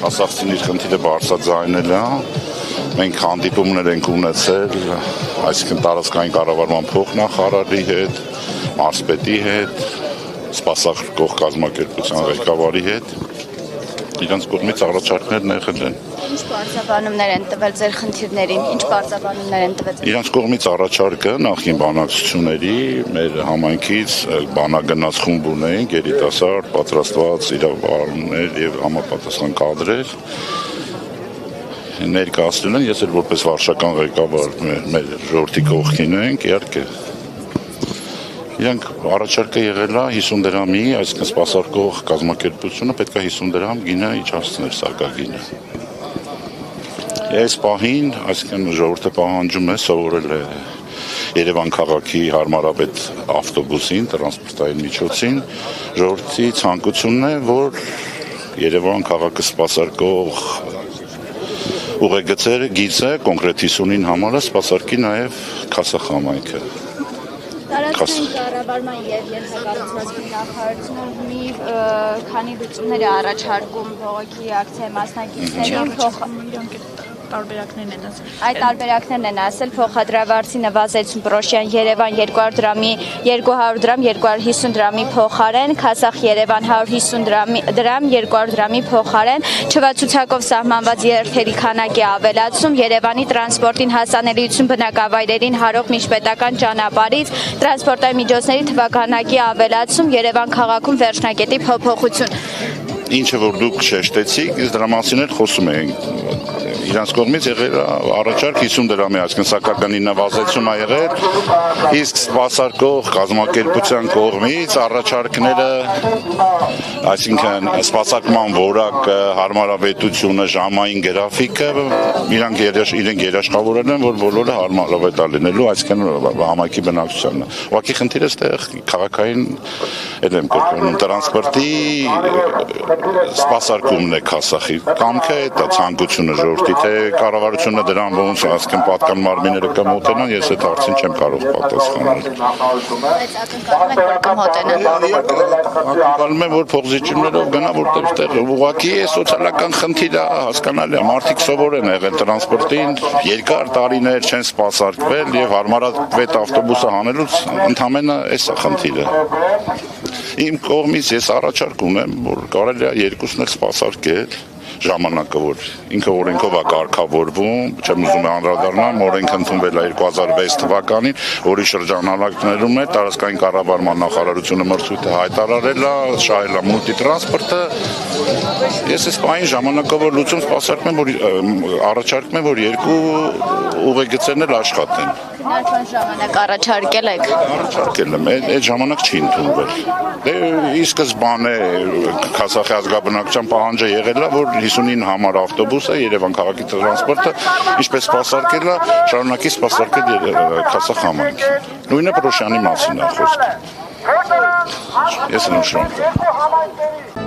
Ասացին իր խնդիրը բարձրաձայնել է, մենք հանդիպումներ ենք ունեցել, այսինքն տարածքային կառավարման փոխնախարարի հետ, մարզպետի հետ, սպասարկող կազմակերպության ղեկավարի հետ, իրանց կողմից առաջարկներ եղել են։ Ինչ բարձրաբանումներ են տվել ձեր խնդիրներին, ինչ բարձրաբանումներ են տվել։ Իրանց կողմից առաջարկը նախին բանակցությունների մեր համայնքից բանագնաց խումբ ունենք, երիտասարդ, պատրաստված իրավարումներ եւ համապատասխան կադրեր ներկայացնել են, ես էլ որպես վարչական ղեկավար մեր ժողովրդի կողքին ենք, իհարկե Իրանք առաջարկը եղել է 50 դրամի, այսինքն սպասարկող կազմակերպությունը պետք է 50 դրամ գինը իջացներ սակագինը։ Այս պահին, այսինքն ժողովուրդը պահանջում է, սովորել է Երևան քաղաքի հարմարավետ ավտոբուսին, տրանսպորտային միջոցին, ժողովրդի ցանկությունն է, որ Երևան քաղաքը սպասարկող ուղեգծերը գիծը կոնկրետ 50-ին համարը սպասարկի նաև Քասախամայքը։ Տարածքային կառավարման եւ ենթակառուցվածքի նախարարությունը մի քանի լուծումներ է առաջարկում բողոքի ակցիայի մասնակիցներին տարբերակներն են ասել։ Այդ տարբերակներն են ասել փոխադրավարձի նվազեցում Պրոշյան Երևան 200 դրամի 200 դրամ 250 դրամի փոխարեն, Քասախ Երևան 150 դրամ 200 դրամի փոխարեն, չվացուցակով սահմանված երթերի քանակի ավելացում, Երևանի տրանսպորտին հասանելիություն բնակավայրերին հարող միջպետական ճանապարհից տրանսպորտային միջոցների թվականակի ավելացում, Երևան քաղաքում վերջնակետի փոփոխություն։ Ինչը որ դուք շեշտեցիք, իսկ դրա մասին էլ խոսում ենք։ Իրանց կողմից եղել առաջարկ 50 դրամի, այսինքն սակագնի նվազեցում է եղել, իսկ սպասարկող կազմակերպության կողմից առաջարկները, այսինքն սպասարկման որակը, հարմարավետությունը, ժամային գրաֆիկը, իրենք երաշխավորել են, որ բոլորը հարմարավետ է լինելու, այսինքն համայնքի բնակչությանը։ Ուղղակի խնդիրը այստեղ քաղաքային եմ կրկնում, տրանսպորտի սպասարկումն է Քասախի կամքը, դա ցանկությունը ժողովրդի, թե կառավարությունը դրան ոնց ասկեն պատկան մարմինները կմոտենան, ես այդ հարցին չեմ կարող պատասխանել։ Բայց ակնկալում եք, որ կմոտենան։ Ակնկալում եմ, որ փոխզիջումներով գնա, որտեղ տեղ ուղղակի է սոցիալական խնդիր է, հասկանալի է, մարդիկ սովոր են եղել տրանսպորտին, երկար տարիներ չեն սպասարկվել եւ հարմարավետ ավտոբուսը հանելուց ընդամենը էս է խնդիրը։ Իմ կողմից ես առաջարկ ունեմ, որ կարելի է երկուսն էլ սպասարկել ժամանակը, որ ինքը օրենքով է կարգավորվում, չեմ ուզում անդրադառնալ, օրենքը ընդունվել է 2006 թվականին, որի շրջանակներում է տարածքային կառավարման նախարարությունը մրցույթը հայտարարել է, շահել է մուլտիտրանսպորտը։ Ես այս պահին ժամանակավոր լուծում սպասարկում եմ, որ առաջարկում եմ, որ երկու ուղեգծերն էլ աշխատեն։ Քննարկման ժամանակ առաջարկել եք։ Առաջարկել եմ, այդ ժամանակ չի ընդունվել։ Դե ի սկզբանե Քասախի ազգաբնակչության պահանջը եղել է, որ 50-ին համար ավտոբուսը Երևան քաղաքի տրանսպորտը ինչպես սպասարկել է, շարունակի սպասարկել Քասախ համայնքին։ Նույնը Պրոշյանի մասին է խոսքը։ Ես եմ շնորհակալ։